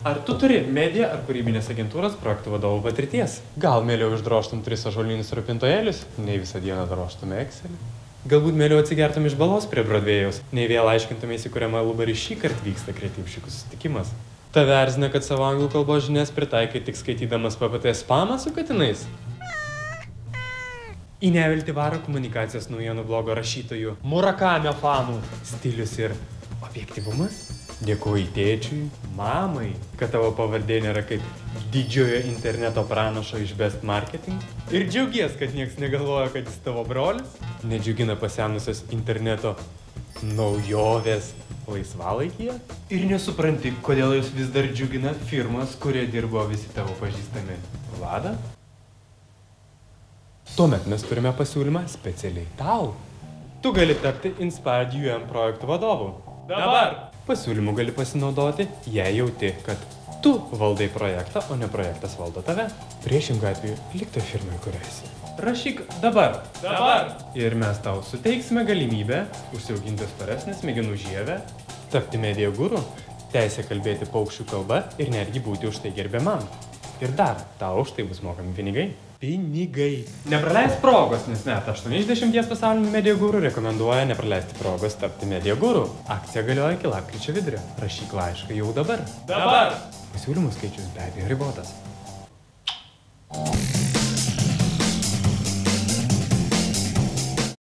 Ar tu turi media ar kūrybinės agentūros projektų vadovų patirties? Gal mieliau išdroštum 3 ąžuolinius rūpintojėlius, nei visą dieną droštum Excelį? Galbūt mieliau atsigertum iš balos prie Brodvėjaus, nei vėl aiškintumės, į kurią Malubarį šįkart vyksta kreatyvšikų susitikimas? Tave erzina, kad savo anglų kalbos žinias pritaikai tik skaitydamas PPT spamą su katinais? Į neviltį varo komunikacijos naujienų blogo rašytojų Murakamio fanų stilius ir objektyvumas? Dėkuoju tėčiui, mamai, kad tavo pavardė nėra kaip didžiojo interneto pranašo iš Best Marketing. Ir džiaugies, kad nieks negalvoja, kad jis tavo brolis. Nedžiugina pasenusios interneto naujovės laisvalaikyje. Ir nesupranti, kodėl jūs vis dar džiugina firmas, kurie dirbo visi tavo pažįstami. Vlada? Tuomet mes turime pasiūlymą specialiai tau. Tu gali tapti Inspired UM projektų vadovu. Dabar! Pasiūlymų gali pasinaudoti, jei jauti, kad tu valdai projektą, o ne projektas valdo tave. Priešingų atveju lik toj firmai, kur esi. Rašyk dabar. Dabar! Ir mes tau suteiksime galimybę užsiauginti storesnę smegenų žievę, tapti media guru, teisę kalbėti paukščių kalba ir netgi būti už tai gerbiamam. Ir dar, tau už tai bus mokami pinigai. Pinigai. Nepraleisk progos, nes net 8 iš 10 pasaulinių media gurų rekomenduoja nepraleisti progos tapti media guru. Akcija galioja iki lapkričio vidurio. Rašyk laišką jau dabar. Dabar! Pasiūlymų skaičius be abejo ribotas.